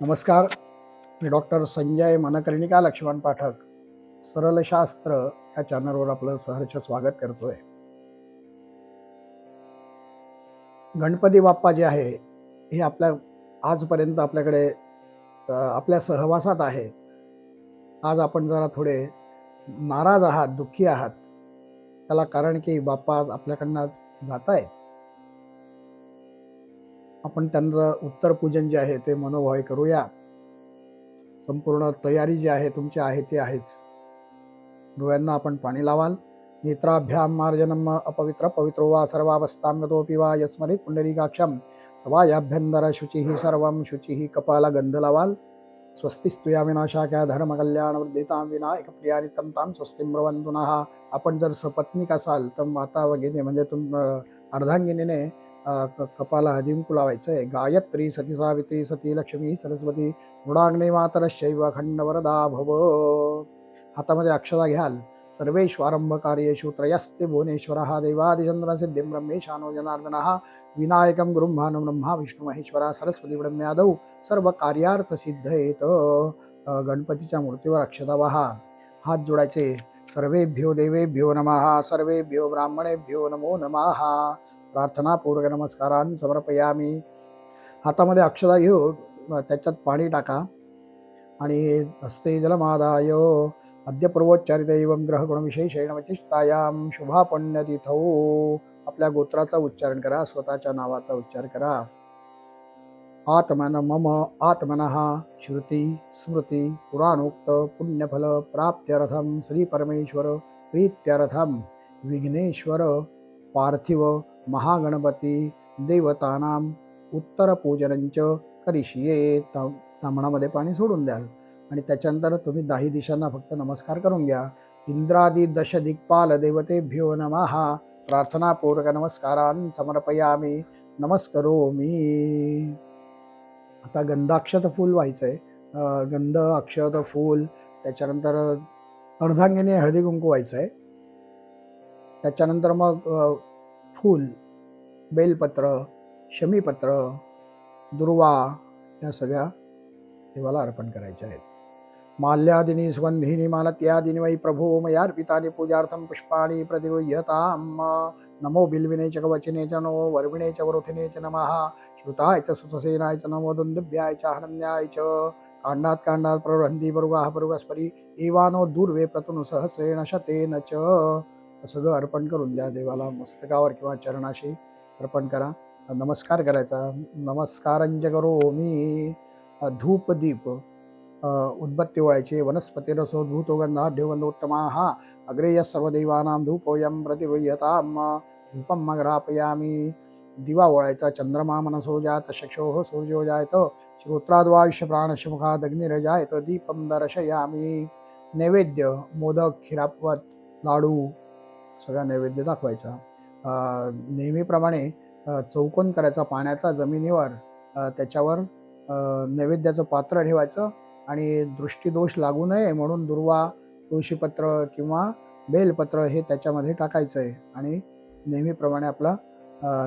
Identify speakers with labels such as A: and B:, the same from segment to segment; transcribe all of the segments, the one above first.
A: नमस्कार. मी डॉक्टर संजय मनकर्णिका लक्ष्मण पाठक सरलशास्त्र या चॅनलवर आपलं सहर्ष स्वागत करतोय. गणपती बाप्पा जे आहे हे आजपर्यंत आपल्याकडे आपल्या सहवासात आहे. आज आपण जरा थोडे नाराज आहात, दुःखी आहात. त्याला कारण की बाप्पा आज आपल्याकडनं जात आहेत. आपण त्यांचं उत्तर पूजन जे आहे ते मनोभावे करूया. संपूर्ण तयारी जी आहे तुमची आहे ती आहेच. डोळ्यांना आपण पाणी लावाल. नेत्राभ्याम मार्जनम अपवित्र पवित्रो वा सर्वावस्थांगतोपि वा यस्मरित पुंडरीकाक्षम सवायाभ्यंतर शुचिः सर्वं शुचिः. कपाला गंध लावाल. स्वस्तिस्तुया विनाशाख्या धर्म कल्याण वृद्धितां विनायक प्रियानि तम तां स्वस्तिं ब्रवन्तु नः. आपण जर सपत्नीक असाल तर माता वगैरे म्हणजे अर्धांगिनीने कपाला हळदीकुंकू लावायचं आहे. गायत्री सती सावित्री सती लक्ष्मी सरस्वती मृडाग्नी मातरश्चैव अखंडवरदा भव. हातामध्ये अक्षता घ्याल. सर्वेष्वारंभ कार्येषु त्रयस्ते भुवनेश्वरः देवादिचंद्र सिद्धिं ब्रह्मेशानो जनार्दनः विनायकं गुरुं भानु ब्रह्मा विष्णु महेश्वरा सरस्वती ब्रह्म्यादौ सर्व कार्यार्थ सिद्धयेत. गणपतीच्या मूर्तीवर अक्षता वाहा. हात जोडायचे. सर्वेभ्यो देवेभ्यो नमः सर्वेभ्यो ब्राह्मणेभ्यो नमो नमः. प्रार्थनापूर्वक नमस्कारान् समर्पयामी. हातामध्ये अक्षता घेऊन त्याच्यात पाणी टाका आणि हस्ते जलमादाय अद्य पूर्वोच्चारित एवं ग्रहगुणविशेषेण वचिष्ठायां शुभा पुण्यतिथौ. आपल्या गोत्राचा उच्चारण करा, स्वतःच्या नावाचा उच्चार करा. आत्मन मम आत्मनः श्रुती स्मृती पुराणोक्त पुण्यफल प्राप्त्यर्थं श्री परमेश्वर प्रीत्यर्थं विघ्नेश्वर पार्थिव महागणपती देवतानां उत्तरपूजनंच करिष्ये. तामणामध्ये पाणी सोडून द्याल आणि त्याच्यानंतर तुम्ही 10 दिशांना फक्त नमस्कार करून घ्या. इंद्रादी दश दिक्पाल देवतेभ्यो नमः. प्रार्थनापूर्वक नमस्कारान् समर्पयामी नमस्करोमी. आता गंधाक्षत फूल व्हायचंय. गंध अक्षत फूल, त्याच्यानंतर अर्धांगिनी हळदी कुंकू व्हायचंय. त्याच्यानंतर मग फूल, बेलपत्र, शमीपत्र, दुर्वा या सगळ्या देवाला अर्पण करायच्या आहेत. माल्यादिनी सुगंधिनी मालत्यादिनी वै प्रभो मयार्पितानि पूजार्थं पुष्पाणि प्रतिगृह्यताम्. नमो बिल्विने च कवचिने च नमो वर्विणे च वरुथिने च नमः. श्रुताय च सुतसेनाय च नमो दुन्दुभ्याय च हरण्याय च. कांडात कांडात प्रवृहन्ति परुगाः परुगस्परी एवानो दूर्वे प्रतनु सहस्रेण शतेन च. सगळं अर्पण करून द्या देवाला. मस्तकावर किंवा चरणाशी अर्पण करा. नमस्कार करायचा. नमस्कारंज करोमी. धूप दीप उद्बत्ती ओळायचे. वनस्पतिरसो धूतो गंधाढ्योगंधोत्तमाः अग्रेय सर्वदेवानां धूपोऽयं प्रतिगृह्यताम्. धूपं ग्रापयामि. दिवा ओळायचा. चंद्रमा मनसो जात चक्षुः सूर्यो जायत श्रोत्राद्वायुष्य प्राणस्य मुखात् अग्निरजायत. दीपं दर्शयामि. नैवेद्य मोदक खिरापत लाडू सगळा नैवेद्य दाखवायचा. नेहमीप्रमाणे चौकोन करायचा पाण्याचा जमिनीवर. त्याच्यावर नैवेद्याचं पात्र ठेवायचं आणि दृष्टीदोष लागू नये म्हणून दुर्वा, तुळशीपत्र किंवा बेलपत्र हे त्याच्यामध्ये टाकायचं आहे आणि नेहमीप्रमाणे आपला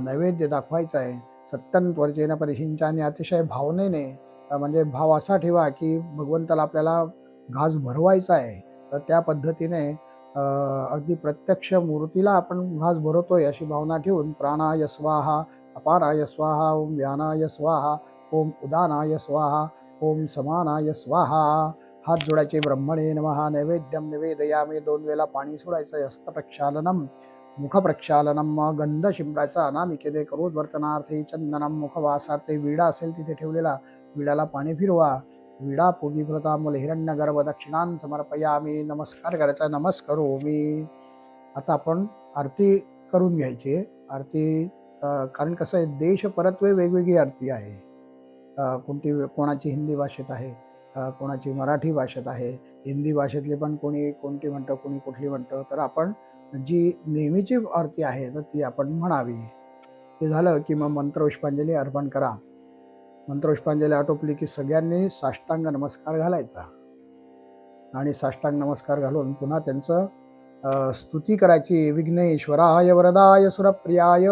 A: नैवेद्य दाखवायचा आहे. सत्तंत्वर्जेन परिहिंचाने अतिशय भावनेने, म्हणजे भाव असा ठेवा की भगवंताला आपल्याला घास भरवायचा आहे. तर त्या पद्धतीने अगदी प्रत्यक्ष मूर्तीला आपण घास भरवतोय अशी भावना ठेवून प्राणाय स्वाहा, अपाराय स्वाहा, ओम व्यानाय स्वाहा, ओम उदानाय स्वाहा, ओम समानाय स्वाहा. हात जोडायचे. ब्रह्मणे नमः. नैवेद्यम निवेदयामी. 2 वेळा पाणी सोडायचं. हस्तप्रक्षालनम मुखप्रक्षालनम. गंध शिंपडायचा. अनामिकेदे करोद्वर्तनार्थे चंदनम. मुखवासार्थे विडा असेल तिथे ठेवलेला विडाला पाणी फिरवा. विडा पोगी प्रतामूल हिरण्यगर्भ दक्षिणां समर्पयामी. नमस्कार करायचा. नमस्करोमी. आता आपण आरती करून घ्यायची. आरती कारण कसं आहे, देश परत्वे वेगवेगळी आरती आहे. कोणाची हिंदी भाषेत आहे, कोणाची मराठी भाषेत आहे. हिंदी भाषेतली पण कोणती म्हणतं, कोणी कुठली म्हणतं. तर आपण जी नेहमीची आरती आहे तर ती आपण म्हणावी. ते झालं की मग मंत्रपुष्पांजली अर्पण करा. मंत्रपुष्पांजली आटोपली की सगळ्यांनी साष्टांग नमस्कार घालायचा आणि साष्टांग नमस्कार घालून पुन्हा त्यांचं स्तुती करायची. विघ्नेश्वराय वरदाय सुरप्रियाय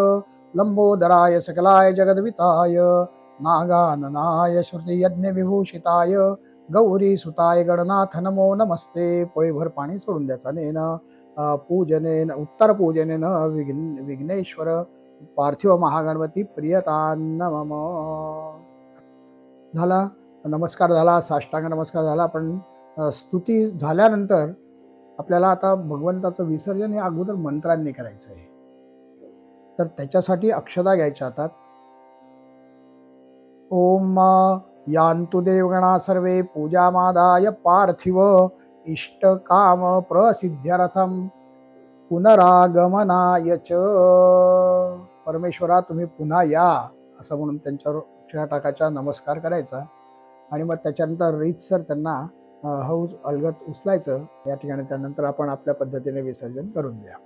A: लंबोदराय सकलाय जगद्विताय नागाननाय श्रुतियज्ञविभूषिताय गौरी सुताय गणनाथ नमो नमस्ते. पोळीभर पाणी सोडून द्यायचं. नेन पूजनेन उत्तर पूजनेन विघ्नेश्वर पार्थिव महागणपती प्रियतान्न मम. झाला नमस्कार झाला, साष्टांग नमस्कार झाला. पण स्तुती झाल्यानंतर आपल्याला आता भगवंताचं विसर्जन हे अगोदर मंत्रांनी करायचं आहे. तर त्याच्यासाठी अक्षता घ्यायच्या हातात. ओम यान्तु देवगणा सर्वे पूजामादाय पार्थिव इष्टकाम प्रसिद्ध्यर्थम पुनरागमनाय च. परमेश्वरा तुम्ही पुन्हा या असं म्हणून त्यांच्यावर अक्षता टाकायचा, नमस्कार करायचा. आणि मग त्याच्यानंतर रीतसर त्यांना हौस अलगत उचलायचं. या ठिकाणी त्यानंतर आपण आपल्या पद्धतीने विसर्जन करून द्या.